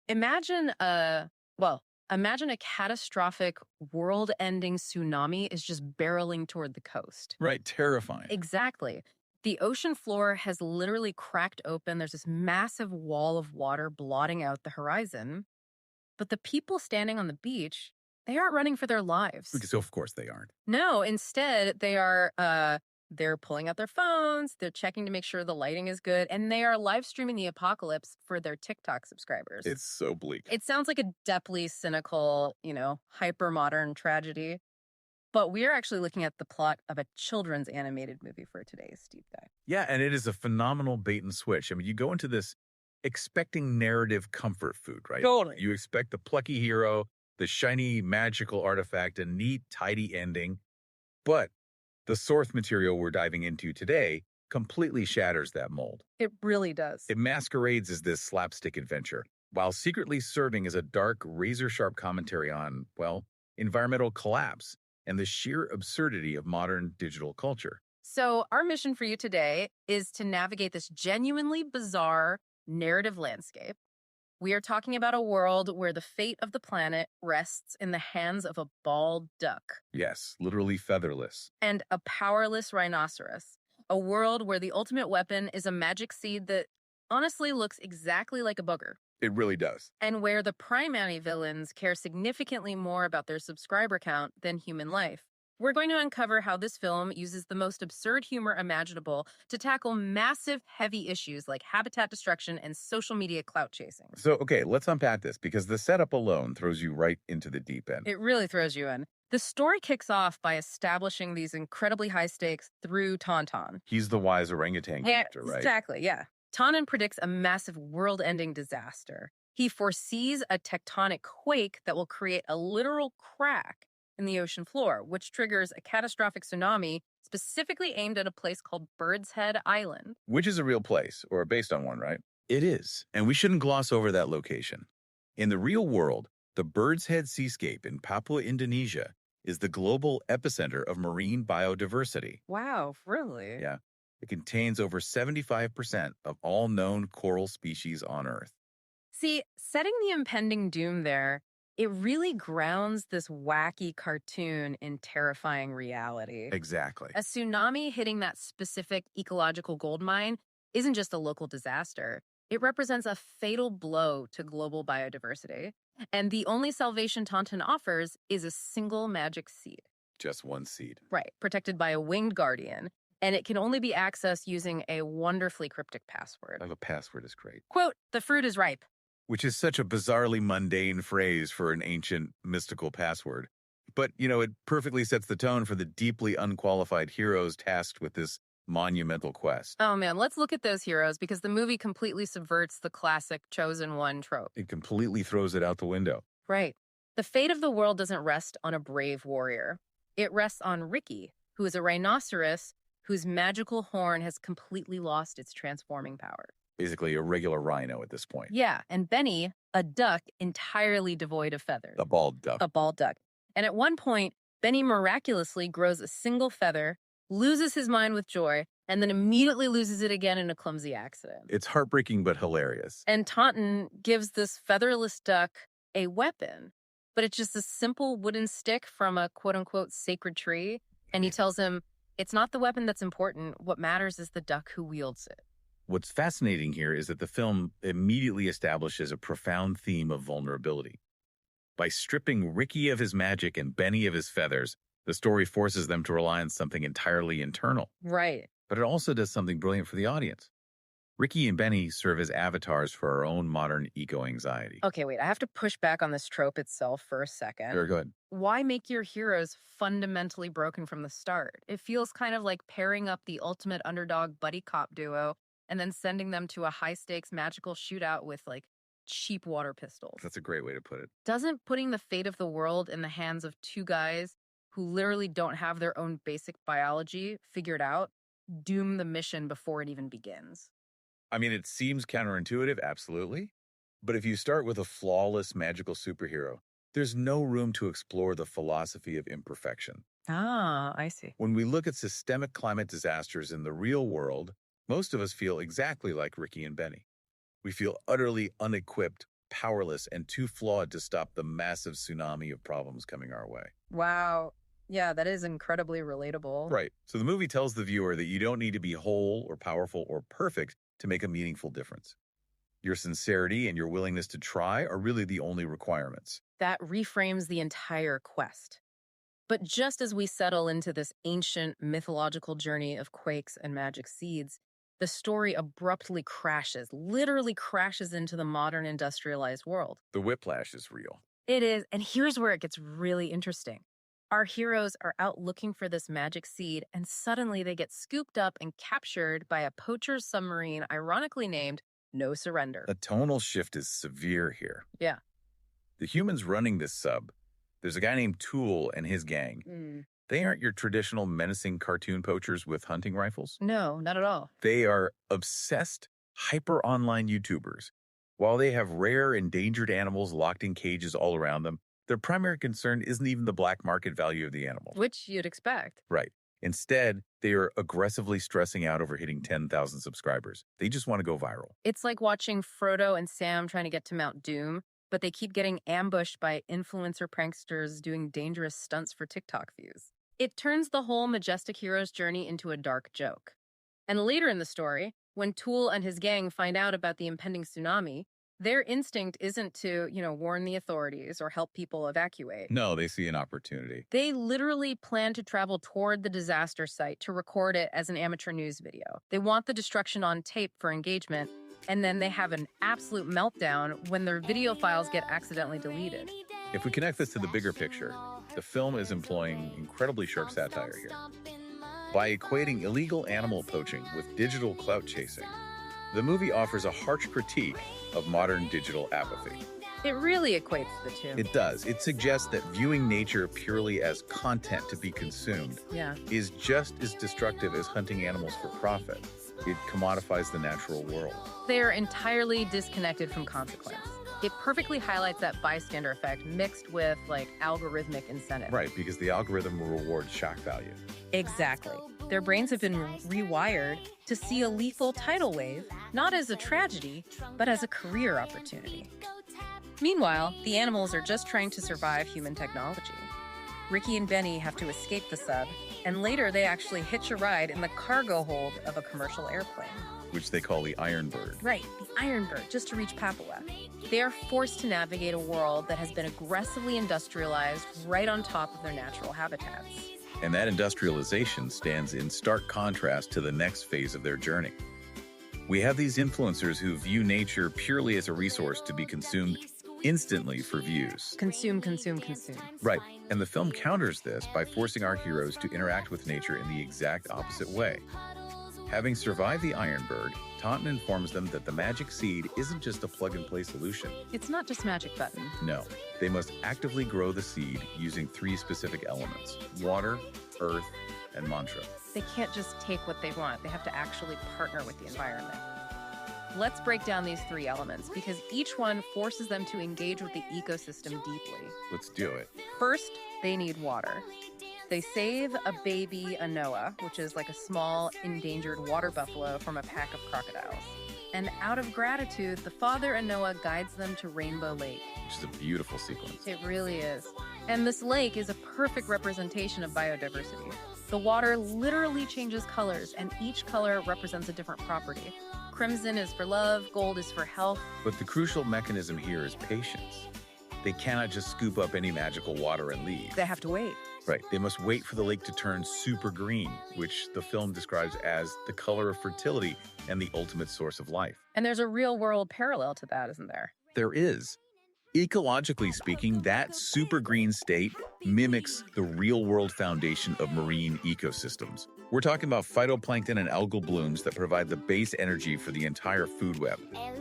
Imagine imagine a catastrophic world-ending tsunami is just barreling toward the coast. Right, terrifying. Exactly. The ocean floor has literally cracked open. There's this massive wall of water blotting out the horizon. But the people standing on the beach, they aren't running for their lives. So of course they aren't. No, instead they're pulling out their phones, they're checking to make sure the lighting is good, and they are live streaming the apocalypse for their TikTok subscribers. It's so bleak. It sounds like a deeply cynical, hyper modern tragedy. But we're actually looking at the plot of a children's animated movie for today's deep dive. Yeah, and it is a phenomenal bait and switch. I mean, you go into this expecting narrative comfort food, right? Totally. You expect the plucky hero, the shiny magical artifact, a neat, tidy ending. But the source material we're diving into today completely shatters that mold. It really does. It masquerades as this slapstick adventure, while secretly serving as a dark, razor-sharp commentary on, well, environmental collapse and the sheer absurdity of modern digital culture. So, our mission for you today is to navigate this genuinely bizarre narrative landscape. We are talking about a world where the fate of the planet rests in the hands of a bald duck Yes, literally featherless. and a powerless rhinoceros. A world where the ultimate weapon is a magic seed that honestly looks exactly like a booger, It really does. and where the primary villains care significantly more about their subscriber count than human life. We're going to uncover how this film uses the most absurd humor imaginable to tackle massive, heavy issues like habitat destruction and social media clout chasing. So, okay, let's unpack this because the setup alone throws you right into the deep end. It really throws you in. The story kicks off by establishing these incredibly high stakes through Tauntaun. He's the wise orangutan character, right? Exactly, yeah. Tauntaun predicts a massive world-ending disaster. He foresees a tectonic quake that will create a literal crack in the ocean floor, which triggers a catastrophic tsunami specifically aimed at a place called Bird's Head Island. Which is a real place, or based on one, right? It is, and we shouldn't gloss over that location. In the real world, the Bird's Head Seascape in Papua, Indonesia, is the global epicenter of marine biodiversity. Wow, really? Yeah. It contains over 75% of all known coral species on Earth. See, setting the impending doom there, it really grounds this wacky cartoon in terrifying reality. Exactly. A tsunami hitting that specific ecological gold mine isn't just a local disaster. It represents a fatal blow to global biodiversity. And the only salvation Tauntaun offers is a single magic seed. Just one seed. Right, protected by a winged guardian. And it can only be accessed using a wonderfully cryptic password. A password is great. Quote, "The fruit is ripe." Which is such a bizarrely mundane phrase for an ancient mystical password. But, it perfectly sets the tone for the deeply unqualified heroes tasked with this monumental quest. Oh man, let's look at those heroes because the movie completely subverts the classic chosen one trope. It completely throws it out the window. Right. The fate of the world doesn't rest on a brave warrior. It rests on Ricky, who is a rhinoceros whose magical horn has completely lost its transforming power. Basically a regular rhino at this point. Yeah, and Benny, a duck entirely devoid of feathers. A bald duck. A bald duck. And at one point, Benny miraculously grows a single feather, loses his mind with joy, and then immediately loses it again in a clumsy accident. It's heartbreaking but hilarious. And Tauntaun gives this featherless duck a weapon, but it's just a simple wooden stick from a quote-unquote sacred tree. And he tells him, it's not the weapon that's important. What matters is the duck who wields it. What's fascinating here is that the film immediately establishes a profound theme of vulnerability. By stripping Ricky of his magic and Benny of his feathers, the story forces them to rely on something entirely internal. Right. But it also does something brilliant for the audience. Ricky and Benny serve as avatars for our own modern eco-anxiety. Okay, wait, I have to push back on this trope itself for a second. Very good. Why make your heroes fundamentally broken from the start? It feels kind of like pairing up the ultimate underdog buddy cop duo and then sending them to a high-stakes magical shootout with, cheap water pistols. That's a great way to put it. Doesn't putting the fate of the world in the hands of two guys who literally don't have their own basic biology figured out doom the mission before it even begins? I mean, it seems counterintuitive, absolutely. But if you start with a flawless magical superhero, there's no room to explore the philosophy of imperfection. Ah, I see. When we look at systemic climate disasters in the real world, most of us feel exactly like Ricky and Benny. We feel utterly unequipped powerless, and too flawed to stop the massive tsunami of problems coming our way. Wow. Yeah, that is incredibly relatable. Right. So the movie tells the viewer that you don't need to be whole or powerful or perfect to make a meaningful difference. Your sincerity and your willingness to try are really the only requirements. That reframes the entire quest. But just as we settle into this ancient mythological journey of quakes and magic seeds, the story abruptly crashes, literally crashes into the modern industrialized world. The whiplash is real. It is, and here's where it gets really interesting. Our heroes are out looking for this magic seed, and suddenly they get scooped up and captured by a poacher's submarine, ironically named No Surrender. The tonal shift is severe here. Yeah. The humans running this sub, there's a guy named Tool and his gang. They aren't your traditional menacing cartoon poachers with hunting rifles. No, not at all. They are obsessed, hyper-online YouTubers. While they have rare, endangered animals locked in cages all around them, their primary concern isn't even the black market value of the animal. Which you'd expect. Right. Instead, they are aggressively stressing out over hitting 10,000 subscribers. They just want to go viral. It's like watching Frodo and Sam trying to get to Mount Doom, but they keep getting ambushed by influencer pranksters doing dangerous stunts for TikTok views. It turns the whole majestic hero's journey into a dark joke. And later in the story, when Tool and his gang find out about the impending tsunami, their instinct isn't to, warn the authorities or help people evacuate. No, they see an opportunity. They literally plan to travel toward the disaster site to record it as an amateur news video. They want the destruction on tape for engagement, and then they have an absolute meltdown when their video files get accidentally deleted. If we connect this to the bigger picture, the film is employing incredibly sharp satire here. By equating illegal animal poaching with digital clout chasing, the movie offers a harsh critique of modern digital apathy. It really equates the two. It does. It suggests that viewing nature purely as content to be consumed is just as destructive as hunting animals for profit. It commodifies the natural world. They are entirely disconnected from consequence. It perfectly highlights that bystander effect mixed with, algorithmic incentive. Right, because the algorithm will reward shock value. Exactly. Their brains have been rewired to see a lethal tidal wave not as a tragedy, but as a career opportunity. Meanwhile, the animals are just trying to survive human technology. Ricky and Benny have to escape the sub, and later they actually hitch a ride in the cargo hold of a commercial airplane. Which they call the Iron Bird. Right, the Iron Bird, just to reach Papua. They are forced to navigate a world that has been aggressively industrialized right on top of their natural habitats. And that industrialization stands in stark contrast to the next phase of their journey. We have these influencers who view nature purely as a resource to be consumed instantly for views. Consume, consume, consume. Right, and the film counters this by forcing our heroes to interact with nature in the exact opposite way. Having survived the Iron Bird, Taunton informs them that the magic seed isn't just a plug-and-play solution. It's not just magic button. No, they must actively grow the seed using 3 specific elements: water, earth, and mantra. They can't just take what they want. They have to actually partner with the environment. Let's break down these 3 elements because each one forces them to engage with the ecosystem deeply. Let's do it. First, they need water. They save a baby Anoa, which is like a small, endangered water buffalo from a pack of crocodiles. And out of gratitude, the father Anoa guides them to Rainbow Lake. Which is a beautiful sequence. It really is. And this lake is a perfect representation of biodiversity. The water literally changes colors, and each color represents a different property. Crimson is for love, gold is for health. But the crucial mechanism here is patience. They cannot just scoop up any magical water and leave. They have to wait. Right. They must wait for the lake to turn super green, which the film describes as the color of fertility and the ultimate source of life. And there's a real-world parallel to that, isn't there? There is. Ecologically speaking, that super green state mimics the real-world foundation of marine ecosystems. We're talking about phytoplankton and algal blooms that provide the base energy for the entire food web.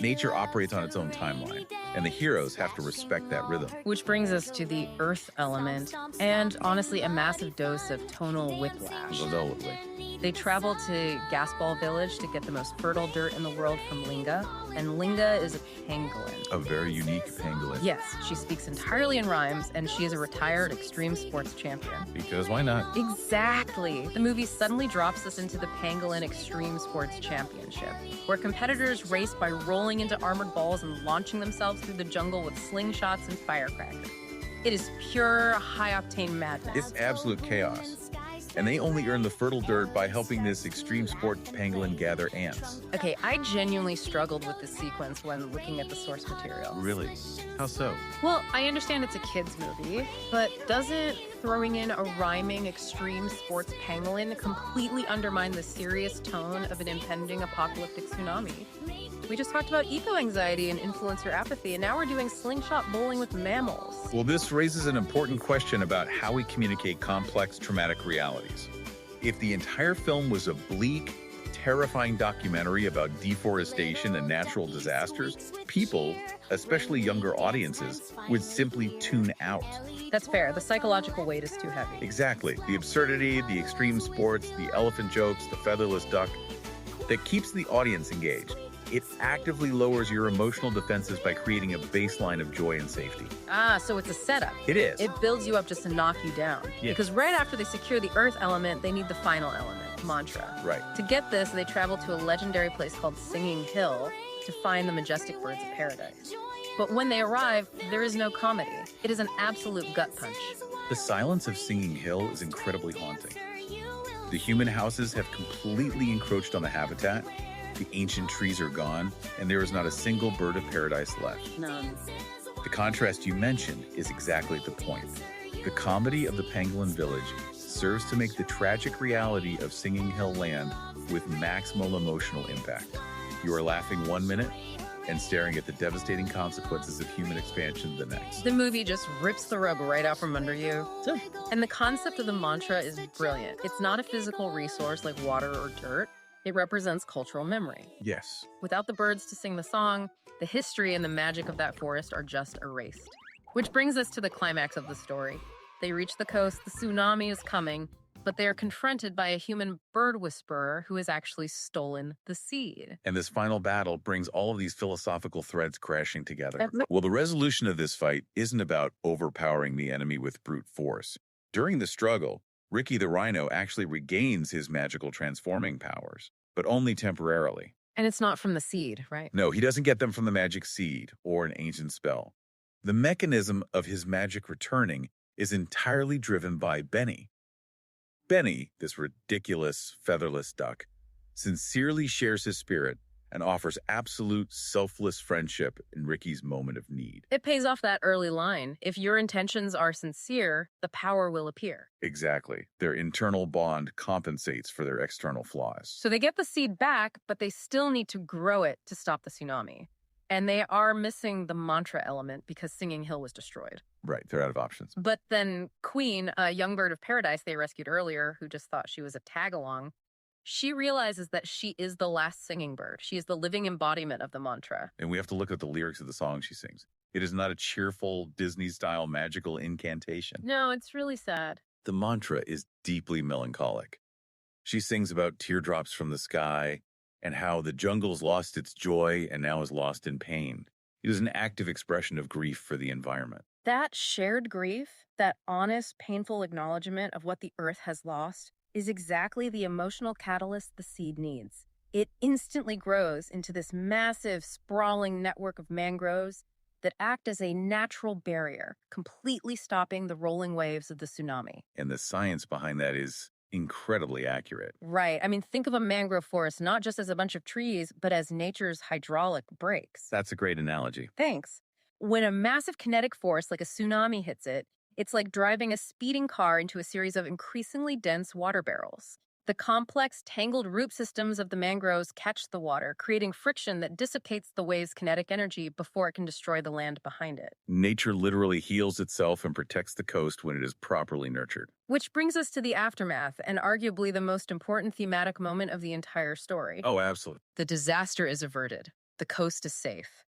Nature operates on its own timeline, and the heroes have to respect that rhythm. Which brings us to the earth element, and honestly, a massive dose of tonal whiplash. Absolutely. They travel to Gasball Village to get the most fertile dirt in the world from Linga, and Linga is a pangolin. A very unique pangolin. Yes, she speaks entirely in rhymes, and she is a retired extreme sports champion. Because why not? Exactly. The movie suddenly drops us into the Pangolin Extreme Sports Championship, where competitors race by rolling into armored balls and launching themselves through the jungle with slingshots and firecrackers. It is pure, high-octane madness. It's absolute chaos. And they only earn the fertile dirt by helping this extreme sport pangolin gather ants. Okay, I genuinely struggled with this sequence when looking at the source material. Really? How so? Well, I understand it's a kid's movie, but doesn't throwing in a rhyming extreme sports pangolin completely undermine the serious tone of an impending apocalyptic tsunami? We just talked about eco-anxiety and influencer apathy, and now we're doing slingshot bowling with mammals. Well, this raises an important question about how we communicate complex, traumatic realities. If the entire film was a bleak, terrifying documentary about deforestation and natural disasters, people, especially younger audiences, would simply tune out. That's fair. The psychological weight is too heavy. Exactly. The absurdity, the extreme sports, the elephant jokes, the featherless duck, that keeps the audience engaged. It actively lowers your emotional defenses by creating a baseline of joy and safety. Ah, so it's a setup. It is. It builds you up just to knock you down. Yeah. Because right after they secure the earth element, they need the final element, mantra. Right. To get this, they travel to a legendary place called Singing Hill to find the majestic birds of paradise. But when they arrive, there is no comedy. It is an absolute gut punch. The silence of Singing Hill is incredibly haunting. The human houses have completely encroached on the habitat. The ancient trees are gone, and there is not a single bird of paradise left. None. The contrast you mentioned is exactly the point. The comedy of the Pangolin Village serves to make the tragic reality of Singing Hill land with maximal emotional impact. You are laughing 1 minute and staring at the devastating consequences of human expansion the next. The movie just rips the rug right out from under you. So, And the concept of the mantra is brilliant. It's not a physical resource like water or dirt. It represents cultural memory. yes. Without the birds to sing the song, the history and the magic of that forest are just erased. Which brings us to the climax of the story. They reach the coast, the tsunami is coming, but they are confronted by a human bird whisperer who has actually stolen the seed. And this final battle brings all of these philosophical threads crashing together. Uh, Well, the resolution of this fight isn't about overpowering the enemy with brute force. During the struggle, Ricky the Rhino actually regains his magical transforming powers, but only temporarily. And it's not from the seed, right? No, he doesn't get them from the magic seed or an ancient spell. The mechanism of his magic returning is entirely driven by Benny. Benny, this ridiculous featherless duck, sincerely shares his spirit and offers absolute selfless friendship in Ricky's moment of need. It pays off that early line. If your intentions are sincere, the power will appear. Exactly. Their internal bond compensates for their external flaws. So they get the seed back, but they still need to grow it to stop the tsunami. And they are missing the mantra element because Singing Hill was destroyed. Right, they're out of options. But then Queen, a young bird of paradise they rescued earlier, who just thought she was a tag-along, she realizes that she is the last singing bird. She is the living embodiment of the mantra. And we have to look at the lyrics of the song she sings. It is not a cheerful, Disney-style magical incantation. No, it's really sad. The mantra is deeply melancholic. She sings about teardrops from the sky and how the jungle's lost its joy and now is lost in pain. It is an active expression of grief for the environment. That shared grief, that honest, painful acknowledgement of what the earth has lost, is exactly the emotional catalyst the seed needs. It instantly grows into this massive, sprawling network of mangroves that act as a natural barrier, completely stopping the rolling waves of the tsunami. And the science behind that is incredibly accurate. Right. I mean, think of a mangrove forest not just as a bunch of trees, but as nature's hydraulic brakes. That's a great analogy. Thanks. When a massive kinetic force like a tsunami hits it, it's like driving a speeding car into a series of increasingly dense water barrels. The complex, tangled root systems of the mangroves catch the water, creating friction that dissipates the wave's kinetic energy before it can destroy the land behind it. Nature literally heals itself and protects the coast when it is properly nurtured. Which brings us to the aftermath, and arguably the most important thematic moment of the entire story. Oh, absolutely. The disaster is averted. The coast is safe.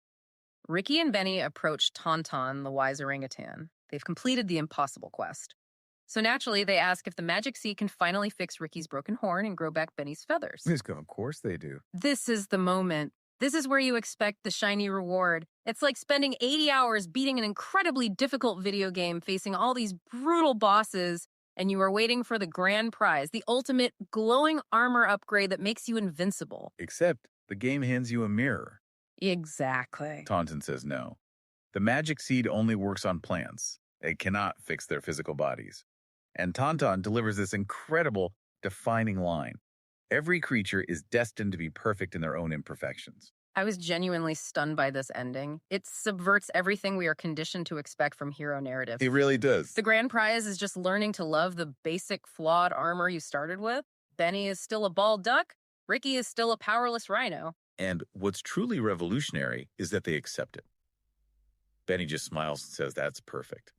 Ricky and Benny approach Tauntaun, the wise orangutan. They've completed the impossible quest. So naturally, they ask if the magic seed can finally fix Ricky's broken horn and grow back Benny's feathers. Of course they do. This is the moment. This is where you expect the shiny reward. It's like spending 80 hours beating an incredibly difficult video game, facing all these brutal bosses, and you are waiting for the grand prize, the ultimate glowing armor upgrade that makes you invincible. Except the game hands you a mirror. Exactly. Tauntaun says no. The magic seed only works on plants. It cannot fix their physical bodies. And Tauntaun delivers this incredible, defining line. Every creature is destined to be perfect in their own imperfections. I was genuinely stunned by this ending. It subverts everything we are conditioned to expect from hero narratives. It really does. The grand prize is just learning to love the basic flawed armor you started with. Benny is still a bald duck. Ricky is still a powerless rhino. And what's truly revolutionary is that they accept it. Benny just smiles and says, "That's perfect."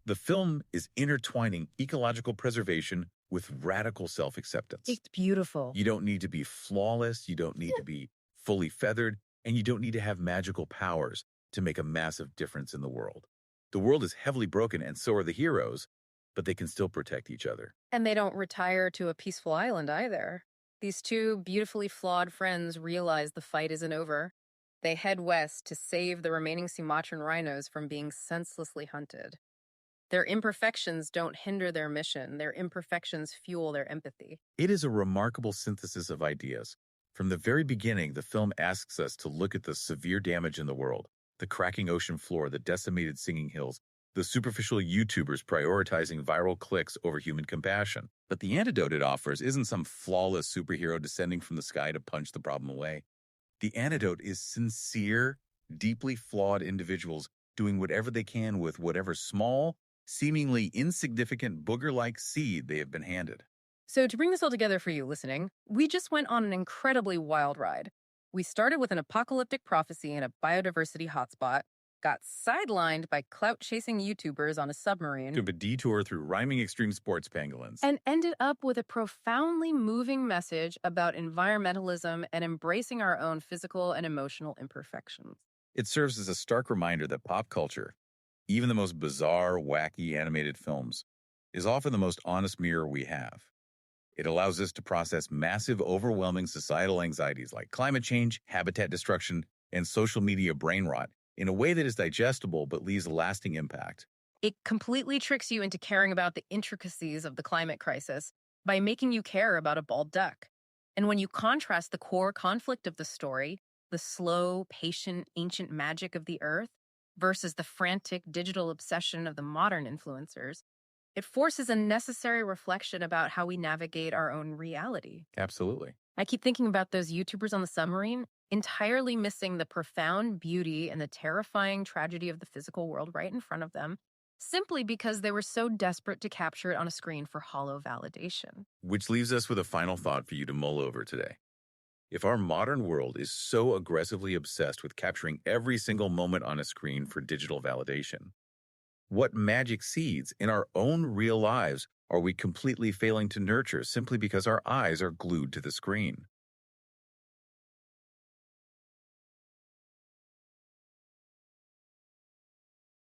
The film is intertwining ecological preservation with radical self-acceptance. It's beautiful. You don't need to be flawless, you don't need to be fully feathered, and you don't need to have magical powers to make a massive difference in the world. The world is heavily broken, and so are the heroes, but they can still protect each other. And they don't retire to a peaceful island either. These two beautifully flawed friends realize the fight isn't over. They head west to save the remaining Sumatran rhinos from being senselessly hunted. Their imperfections don't hinder their mission. Their imperfections fuel their empathy. It is a remarkable synthesis of ideas. From the very beginning, the film asks us to look at the severe damage in the world, the cracking ocean floor, the decimated singing hills, the superficial YouTubers prioritizing viral clicks over human compassion. But the antidote it offers isn't some flawless superhero descending from the sky to punch the problem away. The antidote is sincere, deeply flawed individuals doing whatever they can with whatever small, seemingly insignificant booger-like seed they have been handed. So to bring this all together for you listening, we just went on an incredibly wild ride. We started with an apocalyptic prophecy in a biodiversity hotspot, got sidelined by clout-chasing YouTubers on a submarine, Took a detour through rhyming extreme sports pangolins. and ended up with a profoundly moving message about environmentalism and embracing our own physical and emotional imperfections. It serves as a stark reminder that pop culture, even the most bizarre, wacky animated films, is often the most honest mirror we have. It allows us to process massive, overwhelming societal anxieties like climate change, habitat destruction, and social media brain rot in a way that is digestible but leaves a lasting impact. It completely tricks you into caring about the intricacies of the climate crisis by making you care about a bald duck. And when you contrast the core conflict of the story, the slow, patient, ancient magic of the earth, versus the frantic digital obsession of the modern influencers, it forces a necessary reflection about how we navigate our own reality. Absolutely. I keep thinking about those YouTubers on the submarine, entirely missing the profound beauty and the terrifying tragedy of the physical world right in front of them, simply because they were so desperate to capture it on a screen for hollow validation. Which leaves us with a final thought for you to mull over today. If our modern world is so aggressively obsessed with capturing every single moment on a screen for digital validation, what magic seeds in our own real lives are we completely failing to nurture simply because our eyes are glued to the screen?